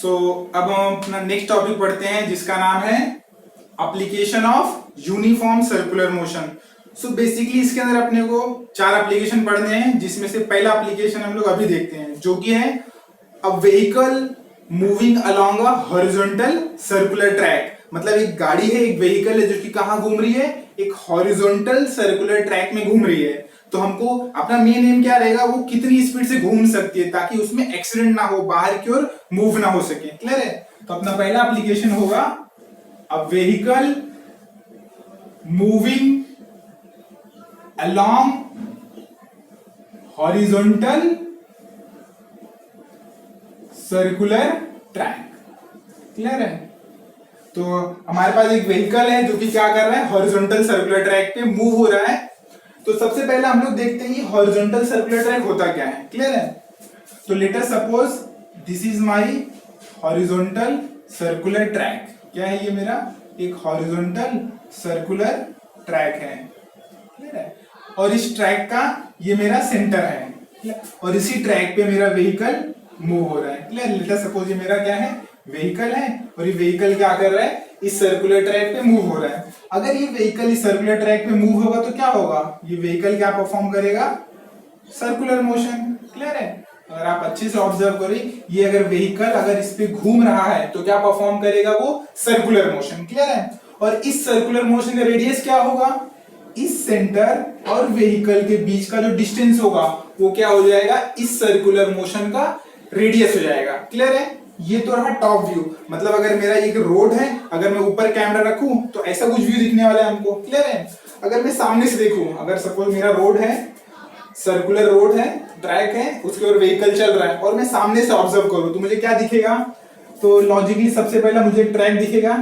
सो अब हम अपना नेक्स्ट टॉपिक पढ़ते हैं जिसका नाम है application of uniform circular motion. So basically इसके अंदर अपने को 4 एप्लीकेशन पढ़ने हैं, जिसमें से पहला एप्लीकेशन हम लोग अभी देखते हैं जो कि है a vehicle moving along a horizontal circular track. मतलब एक गाड़ी है, एक व्हीकल है जो कि कहाँ घूम रही है, एक हॉरिजॉन्टल सर्कुलर ट्रैक में घूम रही है। तो हमको अपना मेन एम क्या रहेगा, वो कितनी स्पीड से घूम सकती है ताकि उसमें एक्सीडेंट ना हो, बाहर की ओर मूव ना हो सके। क्लियर है? तो अपना पहला एप्लीकेशन होगा a vehicle moving along horizontal circular track। Clear है? तो हमारे पास एक व्हीकल है जो कि क्या कर रहा है, हॉरिजॉन्टल सर्कुलर ट्रैक पे मूव हो रहा है। तो सबसे पहले हम लोग देखते हैं हॉरिजॉन्टल सर्कुलर ट्रैक होता क्या है। क्लियर है? तो let us suppose this is my horizontal circular track. क्या है ये मेरा? एक हॉरिजॉन्टल सर्कुलर ट्रैक है। क्लियर है? और इस ट्रैक का ये मेरा सेंटर है और इसी ट्रैक पे मेरा व्हीकल मूव हो रहा है। क्लियर? लेट अस सपोज ये मेरा क्या है, व्हीकल है और ये व्हीकल क्या कर रहा है, इस सर्कुलर ट्रैक पे मूव हो रहा है। अगर ये व्हीकल इस सर्कुलर ट्रैक पे मूव होगा तो क्या होगा, ये व्हीकल क्या परफॉर्म करेगा, सर्कुलर मोशन। क्लियर है? अगर आप अच्छे से ऑब्जर्व करें, ये अगर व्हीकल अगर इस पे घूम रहा है तो क्या परफॉर्म करेगा, वो सर्कुलर मोशन। क्लियर है? और इस सर्कुलर मोशन का रेडियस क्या होगा, इस सेंटर और व्हीकल के बीच का जो डिस्टेंस होगा वो क्या हो जाएगा, इस सर्कुलर मोशन का रेडियस हो जाएगा। क्लियर है? ये तो रहा टॉप व्यू। मतलब अगर मेरा एक रोड है, अगर मैं ऊपर कैमरा रखूं तो ऐसा कुछ व्यू दिखने वाला है हमको। क्लियर है? अगर मैं सामने से देखूं, अगर सपोज मेरा रोड है, सर्कुलर रोड है, ट्रैक है, उसके ऊपर व्हीकल चल रहा है और मैं सामने से ऑब्जर्व करूं तो मुझे क्या दिखेगा, तो लॉजिकली सबसे पहला मुझे ट्रैक दिखेगा।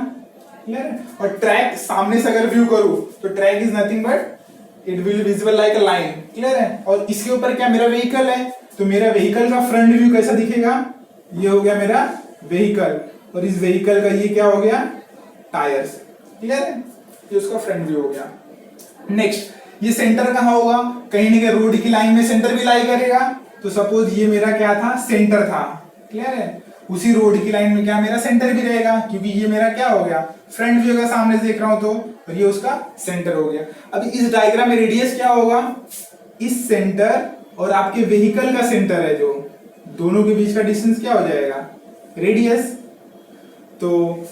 क्लियर है? और ट्रैक सामने से अगर व्यू करूं तो track is nothing but it will visible like a line. Clear है? और इसके ऊपर क्या मेरा व्हीकल है, तो मेरा व्हीकल का फ्रंट व्यू कैसा दिखेगा, ये हो गया मेरा व्हीकल और इस व्हीकल का ये क्या हो गया, टायर्स। क्लियर है? ये उसका फ्रंट व्यू हो गया। नेक्स्ट, ये सेंटर कहाँ होगा, कहीं ना कहीं रोड की लाइन में सेंटर भी लाई करेगा। तो सपोज ये मेरा क्या था, सेंटर था। क्लियर है? उसी रोड की लाइन में क्या मेरा सेंटर भी रहेगा, क्योंकि ये मेरा क्या हो गया, फ्रंट व्यू का सामने से देख रहा हूं तो, और ये उसका सेंटर हो गया। अभी इस डायग्राम में रेडियस क्या होगा, इस सेंटर और आपके व्हीकल का सेंटर है जो दोनों के बीच का डिस्टेंस क्या हो जाएगा, रेडियस। तो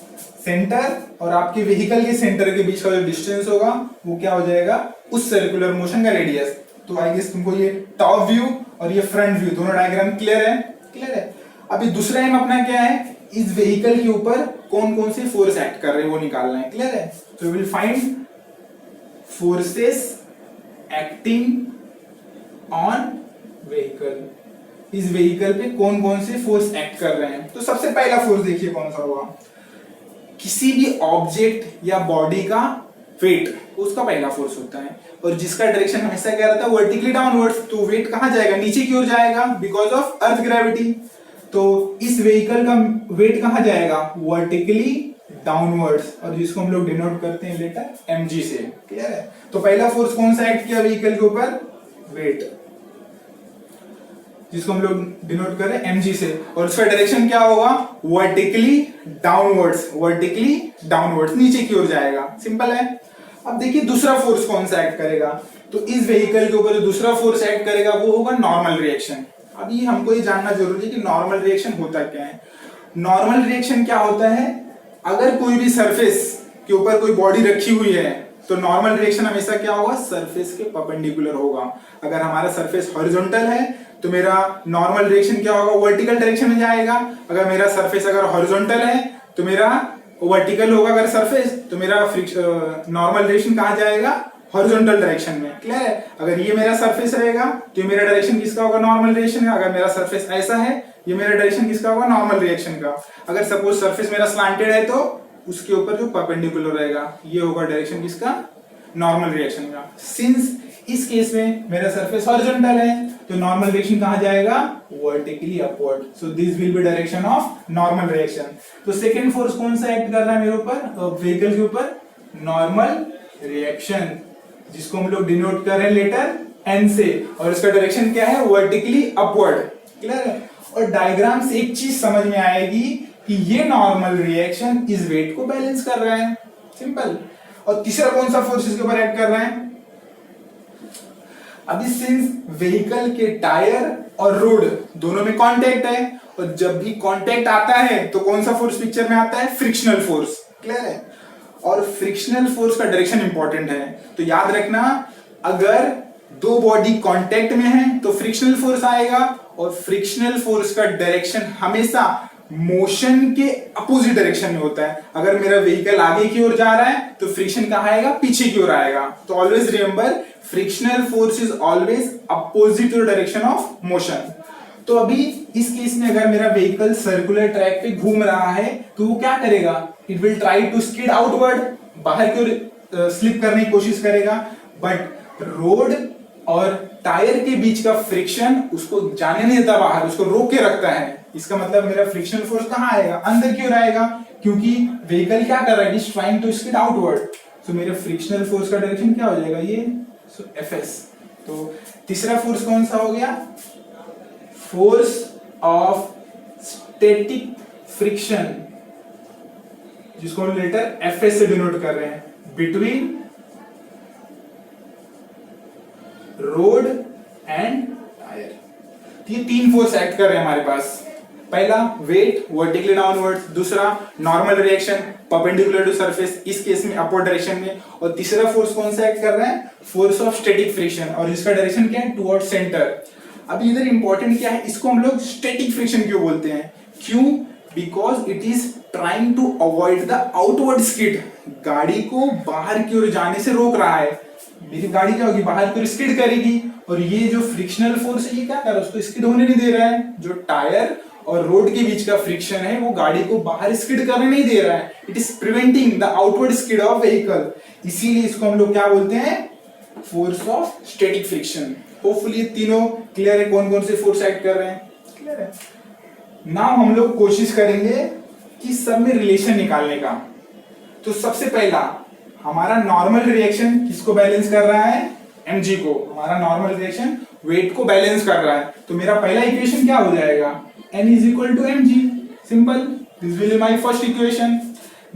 सेंटर और आपके व्हीकल के सेंटर के बीच का जो डिस्टेंस होगा वो क्या हो जाएगा, उस सर्कुलर मोशन का रेडियस। तो आई गेस तुमको ये टॉप व्यू और ये फ्रंट व्यू दोनों डायग्राम क्लियर है। क्लियर है? अभी दूसरा एम अपना क्या है, इस व्हीकल के ऊपर कौन कौन से फोर्स एक्ट कर रहे हैं वो निकालना है। क्लियर है? तो will find forces acting on vehicle. इस व्हीकल पे कौन कौन से फोर्स एक्ट कर रहे हैं। तो सबसे पहला फोर्स देखिए कौन सा होगा, किसी भी ऑब्जेक्ट या बॉडी का वेट, उसका पहला फोर्स होता है और जिसका डायरेक्शन हमेशा क्या रहता है, वर्टिकली डाउनवर्ड्स। तो वेट कहां जाएगा, नीचे की ओर जाएगा बिकॉज ऑफ अर्थ ग्रेविटी। तो इस व्हीकल का वेट कहां जाएगा, वर्टिकली डाउनवर्ड्स, और जिसको हम लोग डिनोट करते हैं लेटर mg से। क्लियर है? तो पहला फोर्स कौन सा एक्ट किया व्हीकल के ऊपर, वेट, जिसको हम लोग डिनोट कर रहे हैं mg से, और उसका डायरेक्शन क्या होगा, वर्टिकली डाउनवर्ड्स, वर्टिकली डाउनवर्ड्स, नीचे की ओर जाएगा। सिंपल है। अब देखिए दूसरा फोर्स कौन सा एक्ट करेगा, तो इस व्हीकल के ऊपर जो दूसरा फोर्स एक्ट करेगा वो होगा नॉर्मल रिएक्शन। अभी हमको ये जानना जरूरी है कि नॉर्मल रिएक्शन होता क्या है। नॉर्मल रिएक्शन क्या होता है, अगर कोई भी सरफेस के ऊपर कोई बॉडी रखी हुई है तो नॉर्मल रिएक्शन हमेशा क्या होगा, सरफेस के परपेंडिकुलर होगा। अगर हमारा सरफेस हॉरिजॉन्टल है तो मेरा नॉर्मल रिएक्शन क्या होगा, वर्टिकल डायरेक्शन में जाएगा। अगर मेरा सरफेस अगर हॉरिजॉन्टल है तो मेरा वर्टिकल होगा। अगर सरफेस तो मेरा नॉर्मल रिएक्शन कहाँ जाएगा, हॉरिजॉन्टल डायरेक्शन में। क्लियर है? अगर ये मेरा सरफेस रहेगा तो ये मेरा डायरेक्शन किसका होगा, नॉर्मल रिएक्शन का। अगर मेरा सरफेस ऐसा है, ये मेरा डायरेक्शन किसका होगा, नॉर्मल रिएक्शन का। अगर सपोज सरफेस मेरा स्लांटेड है तो उसके ऊपर जो परपेंडिकुलर रहेगा ये होगा डायरेक्शन किसका, नॉर्मल रिएक्शन का। सिंस इस केस में मेरा सरफेस हॉरिजॉन्टल है तो नॉर्मल रिएक्शन कहां जाएगा, vertically upward. So this will be direction of normal reaction. तो सेकंड फोर्स कौन सा एक्ट कर रहा है मेरे ऊपर, व्हीकल के ऊपर, नॉर्मल रिएक्शन, जिसको हम लोग डिनोट कर रहे हैं लेटर एन से, और इसका डायरेक्शन क्या है, वर्टिकली अपवर्ड। क्लियर है? और डायग्राम से एक चीज समझ में आएगी कि ये नॉर्मल रिएक्शन इस वेट को बैलेंस कर रहा है, सिंपल। और तीसरा कौन सा फोर्स इसके ऊपर एक्ट कर रहा है? अभी सिंस व्हीकल के टायर और रोड दोनों में कांटेक्ट है, और जब भी कांटेक्ट आता है तो कौन सा फोर्स पिक्चर में आता है? फ्रिक्शनल फोर्स, क्लियर है। और फ्रिक्शनल फोर्स का डायरेक्शन इंपॉर्टेंट है, तो याद रखना अगर दो बॉडी कांटेक्ट में है तो फ्रिक्शनल फोर्स आएगा, और फ्रिक्शनल फोर्स का डायरेक्शन हमेशा मोशन के अपोजिट डायरेक्शन में होता है। अगर मेरा व्हीकल आगे की ओर जा रहा है तो फ्रिक्शन कहाँ आएगा? पीछे की ओर आएगा। तो always remember frictional force is always opposite to direction of motion. तो अभी इस केस में अगर मेरा व्हीकल सर्कुलर ट्रैक पे घूम रहा है तो वो क्या करेगा? It will try to skid outward, बाहर की ओर स्लिप करने की कोशिश करेगा, बट रोड और टायर के बीच का फ्रिक्शन उसको जाने नहीं देता बाहर, उसको रोक के रखता है। इसका मतलब मेरा फ्रिक्शनल फोर्स कहाँ आएगा? अंदर की ओर आएगा, क्योंकि व्हीकल क्या कर रहा है? It is trying to skid outward. So मेरे फ्रिक्शनल फोर्स का डायरेक्शन क्या हो जाएगा? ये Fs। तो तीसरा फोर्स कौन सा हो गया? फोर्स ऑफ स्टैटिक फ्रिक्शन, जिसको हम लेटर Fs से डिनोट कर रहे हैं, बिटवीन रोड एंड टायर। ये तीन फोर्स एक्ट कर रहे हैं हमारे पास। पहला वेट वर्टिकली डाउनवर्ड, दूसरा normal reaction perpendicular to surface, इस केस में अपवर्ड डायरेक्शन में, और तीसरा फोर्स कौन सा एक्ट कर रहा है? फोर्स ऑफ स्टैटिक फ्रिक्शन, और इसका डायरेक्शन क्या है? Toward centre. अब इधर इंपॉर्टेंट क्या है? इसको हम लोग स्टैटिक फ्रिक्शन क्यों बोलते हैं? क्यों? Because it is trying to avoid the outward skid, गाड़ी को बाहर की ओर जाने से रोक रहा है। मेरी गाड़ी क्या होगी? बाहर की ओर स्किड करेगी, और ये जो फ्रिक्शनल फोर्स है ये क्या कर रहा है? उसको स्किड होने नहीं दे रहा है। जो टायर और रोड के बीच का फ्रिक्शन है वो गाड़ी को बाहर स्किड करने नहीं दे रहा है। It is preventing the outward skid of vehicle, इसीलिए इसको हम लोग क्या बोलते हैं? Force of static friction. Hopefully तीनों क्लियर है, कौन कौन से फोर्स एक्ट कर रहे हैं, क्लियर है। नाउ हम लोग कोशिश करेंगे कि सब में रिलेशन निकालने का। तो सबसे पहला हमारा नॉर्मल रिएक्शन किसको बैलेंस कर रहा है? mg को। हमारा नॉर्मल रिएक्शन वेट को बैलेंस कर रहा है, तो मेरा पहला इक्वेशन क्या हो जाएगा? n is equal to mg, simple, this will be my first equation.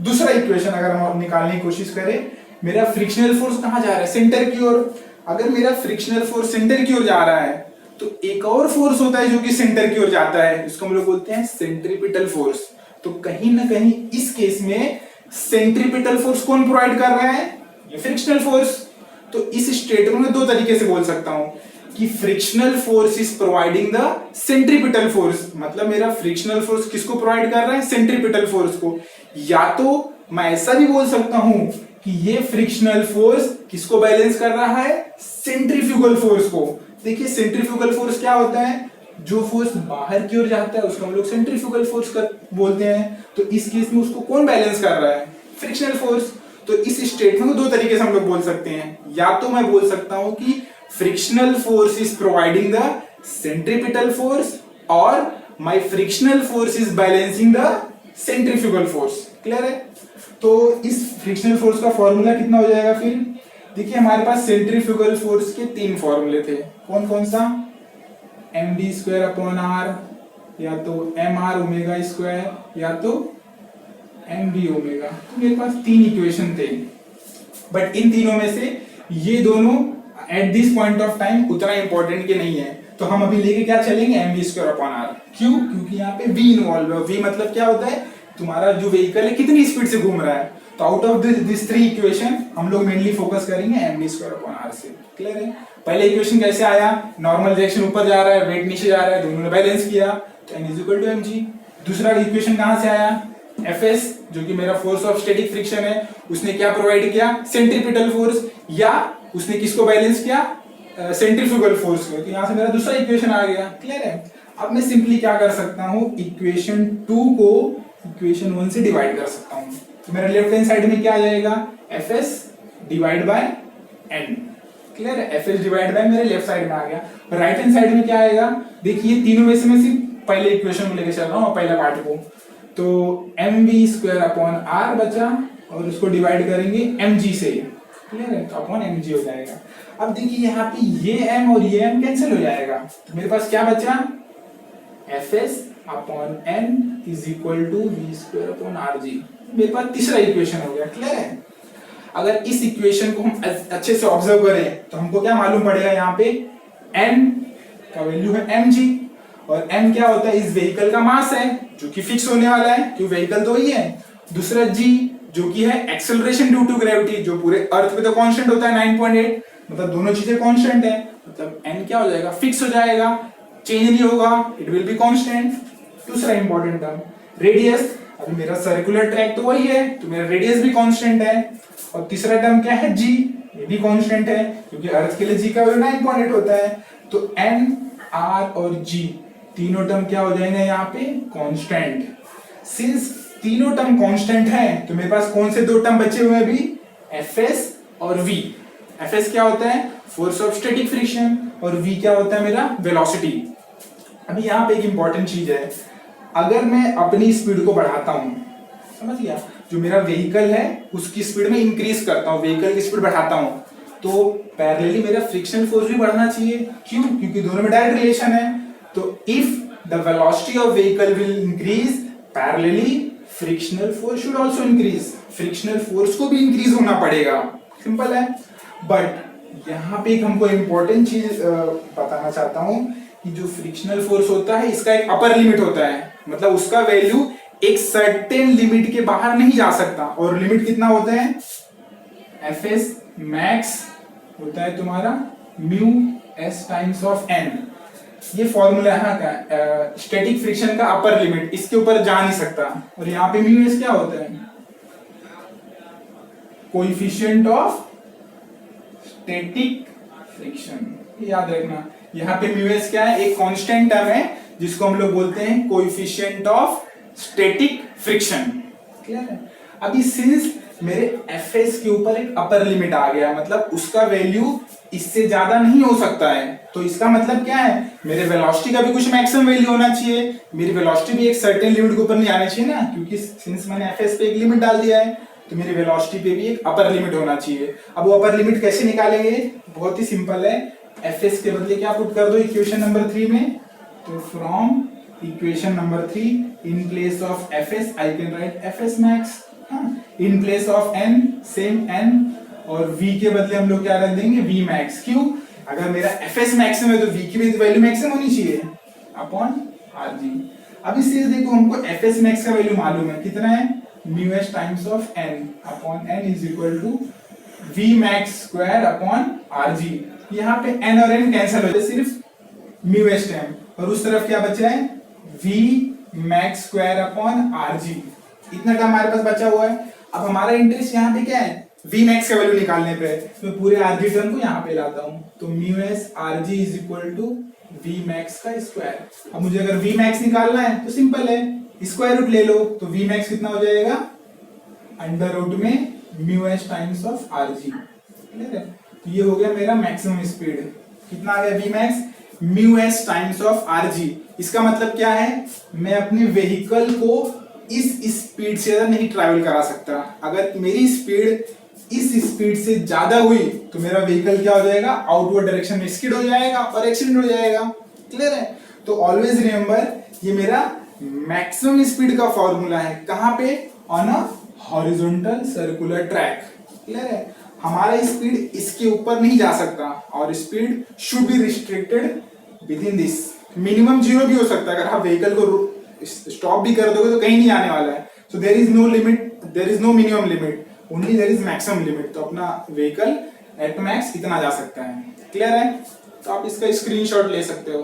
दूसरा इक्वेशन अगर हम निकालने की कोशिश करें, मेरा फ्रिक्शनल फोर्स कहाँ जा रहा है? सेंटर की ओर। अगर मेरा फ्रिक्शनल फोर्स सेंटर की ओर जा रहा है तो एक और फोर्स होता है जो कि सेंटर की ओर जाता है, इसको हम लोग बोलते हैं सेंट्रीपिटल फोर्स। तो कहीं ना कहीं इस केस में सेंट्रीपिटल फोर्स कौन प्रोवाइड कर रहा है? ये फ्रिक्शनल फोर्स। तो इस स्टेटमेंट में दो तरीके से बोल सकता हूं कि frictional force is providing the centripetal force, मतलब मेरा फ्रिक्शनल फोर्स किसको प्रोवाइड कर रहा है? सेंट्रीपिटल फोर्स को। या तो मैं ऐसा भी बोल सकता हूं कि ये फ्रिक्शनल फोर्स किसको बैलेंस कर रहा है? सेंट्रीफ्यूगल फोर्स को। देखिए सेंट्रीफ्यूगल फोर्स क्या होता है? जो फोर्स बाहर की ओर जाता है उसको हम लोग सेंट्रीफ्यूगल फोर्स बोलते हैं। तो इस केस में उसको कौन बैलेंस कर रहा है? Frictional force. तो इस स्टेटमेंट को दो तरीके से हम लोग बोल सकते हैं। या तो मैं बोल सकता हूं कि frictional force is providing the centripetal force, और my frictional force is balancing the centrifugal force, clear है। तो इस फ्रिक्शनल फोर्स का फॉर्मूला कितना हो जाएगा फिर? देखिए हमारे पास सेंट्रीफ्यूगल फोर्स के तीन फॉर्मूले थे, कौन कौन सा? mv²/r, या तो mr⍵², या तो mv⍵। तो मेरे पास तीन इक्वेशन थे, बट इन तीनों में से ये दोनों at this point of time उतना इंपॉर्टेंट के नहीं है, तो हम अभी लेके क्या चलेंगे? mv²/r। क्यों? क्योंकि यहाँ पे v इन्वॉल्व है। v मतलब क्या होता है? तुम्हारा जो व्हीकल है कितनी स्पीड से घूम रहा है। तो out of this three equation हम लोग मेनली फोकस करेंगे mv²/r से, क्लियर है। पहले इक्वेशन कैसे आया? नॉर्मल रिएक्शन ऊपर जा रहा है, वेट नीचे जा रहा है, दोनों ने बैलेंस किया, तो n = mg। दूसरा इक्वेशन कहां से आया? Fs, जो कि मेरा फोर्स ऑफ स्टैटिक फ्रिक्शन है, उसने क्या प्रोवाइड किया? सेंट्रीपिटल फोर्स, या उसने किसको बैलेंस किया? सेंट्रीफ्यूगल फोर्स को। तो यहां से मेरा दूसरा इक्वेशन आ गया, क्लियर है। अब मैं सिंपली क्या कर सकता हूं? इक्वेशन 2 को इक्वेशन 1 से डिवाइड कर सकता हूं। तो मेरा लेफ्ट हैंड साइड में क्या आ जाएगा? Fs divide by n, clear है। Fs डिवाइड बाय मेरे लेफ्ट साइड में आ गया। राइट हैंड साइड में क्या आएगा? देखिए तीनों में से मैं सिर्फ पहले इक्वेशन को लेके चल रहा हूं, पहला पार्ट को। तो mv²/r बचा, और उसको डिवाइड करेंगे mg से, क्लियर है, तो अपॉन mg हो जाएगा। अब देखिए यहाँ पे ये m और ये m कैंसिल हो जाएगा, तो मेरे पास क्या बचा? Fs upon N is equal to V square upon R G. मेरे पास तीसरा इक्वेशन हो गया। क्लियर है? अगर इस इक्वेशन को हम अच्छे से ऑब्जर्व करें तो हमको क्या मालूम पड़ेगा, यहाँ पे n का वैल्यू है mg, और m क्या होता है, इस व्हीकल का मास है जो कि फिक्स होने वाला है क्योंकि व्हीकल तो ही है। दूसरा g जो कि है एक्सेलरेशन ड्यू टू ग्रेविटी, जो पूरे अर्थ पे तो कांस्टेंट होता है 9.8, मतलब दोनों चीजें कांस्टेंट है, मतलब n क्या हो जाएगा, फिक्स हो जाएगा, चेंज नहीं होगा, इट विल बी कांस्टेंट। दूसरा इंपॉर्टेंट टर्म रेडियस, अभी मेरा सर्कुलर ट्रैक तो वही है तो मेरा रेडियस भी कांस्टेंट है। और तीसरा टर्म क्या है, g, ये भी कांस्टेंट है क्योंकि अर्थ के लिए g का वैल्यू 9.8 होता है। तो n, r और g तीनों टर्म क्या हो जाएंगे यहाँ पे, कांस्टेंट। सिंस तीनों टर्म कांस्टेंट है तो मेरे पास कौन से दो टर्म बचे हुए हैं अभी, fs और v। fs क्या होता है, फोर्स ऑफ स्टैटिक फ्रिक्शन, और v क्या होता है मेरा वेलोसिटी। अभी यहाँ पे एक इंपॉर्टेंट चीज है, अगर मैं अपनी स्पीड को बढ़ाता हूं, समझ गया, जो मेरा व्हीकल है उसकी स्पीड में इंक्रीज करता हूं, व्हीकल की स्पीड बढ़ाता हूं, तो पैरेलली मेरा फ्रिक्शन फोर्स भी बढ़ना चाहिए। क्यों? क्योंकि दोनों में डायरेक्ट रिलेशन है। तो if the velocity of vehicle will increase, parallelly frictional force should also increase, frictional force को भी इंक्रीज होना पड़ेगा। सिंपल है। बट यहाँ पे एक हमको इंपॉर्टेंट चीज बताना चाहता हूं कि जो फ्रिक्शनल फोर्स होता है इसका एक अपर लिमिट होता है, मतलब उसका वैल्यू एक सर्टेन लिमिट के बाहर नहीं जा सकता। और लिमिट कितना होता है, Fs मैक्स होता है तुम्हारा mu s times of n। ये फॉर्मूला यहाँ का स्टैटिक फ्रिक्शन का अपर लिमिट, इसके ऊपर जा नहीं सकता। और यहाँ पे म्यू s क्या होता है, कोएफिशिएंट ऑफ स्टैटिक फ्रिक्शन, याद रखना। यहाँ पे म्यू s क्या है, एक कांस्टेंट टर्म है जिसको हम लोग बोलते हैं coefficient of static friction. Clear है? अभी सिंस मेरे Fs के ऊपर एक अपर लिमिट आ गया, मतलब उसका वैल्यू इससे ज्यादा नहीं हो सकता है, तो इसका मतलब क्या है, मेरे वेलोसिटी का भी कुछ मैक्सिमम वैल्यू होना चाहिए। मेरी वेलोसिटी भी एक सर्टेन लिमिट के ऊपर नहीं आना चाहिए ना, क्योंकि सिंस मैंने Fs पे एक लिमिट डाल दिया है तो मेरी वेलोसिटी पे भी एक अपर लिमिट होना चाहिए। अब वो अपर लिमिट कैसे निकालेंगे, बहुत ही सिंपल है। Fs के बदले क्या पुट कर दो इक्वेशन नंबर 3 में, तो from equation number 3 in place of Fs I can write Fs max, in place of n same n, और v के बदले हम लोग क्या रख देंगे, v मैक्स। क्यों? अगर मेरा Fs मैक्सिमम है तो v की भी वैल्यू मैक्सिमम होनी चाहिए अपॉन rg। अब इससे देखो हमको Fs मैक्स का वैल्यू मालूम है, कितना है, mu s times of n upon n is equal to v max square upon rg। यहाँ पे n और n कैंसिल हो जाए, सिर्फ म्यू s टाइम, और उस तरफ क्या बचा है, v max square upon rg। इतना टर्म हमारे पास बचा हुआ है। अब हमारा इंटरेस्ट यहाँ पे क्या है, v मैक्स का वैल्यू निकालने पे, तो पूरे rg टर्म को यहाँ पे लाता हूँ, तो mu s rg is equal to v max का स्क्वायर। अब मुझे अगर v मैक्स निकालना है तो सिंपल है, स्क्वायर रूट ले लो, तो v मैक्स कितना हो जाएगा, अंडर रूट में mu s times of rg। Clear है? तो ये हो गया मेरा मैक्सिमम स्पीड, कितना आ गया, v max mu s times of rg। इसका मतलब क्या है, मैं अपने व्हीकल को इस स्पीड से ज्यादा नहीं ट्रैवल करा सकता। अगर मेरी स्पीड इस स्पीड से ज्यादा हुई तो मेरा व्हीकल क्या हो जाएगा, आउटवर्ड डायरेक्शन में स्किड हो जाएगा और एक्सीडेंट हो जाएगा। क्लियर है? तो ऑलवेज रिमेंबर, ये मेरा मैक्सिमम स्पीड का फॉर्मूला है, कहां पे, on a horizontal circular track. Clear है? हमारा स्पीड इसके ऊपर नहीं जा सकता, और speed should be restricted with in this. Minimum 0 भी हो सकता है, अगर आप व्हीकल को स्टॉप भी कर दोगे तो कहीं नहीं आने वाला है। So there is no limit, there is no minimum limit, only there is maximum limit. तो अपना व्हीकल एट मैक्स इतना जा सकता है। क्लियर है? तो आप इसका स्क्रीनशॉट ले सकते हो।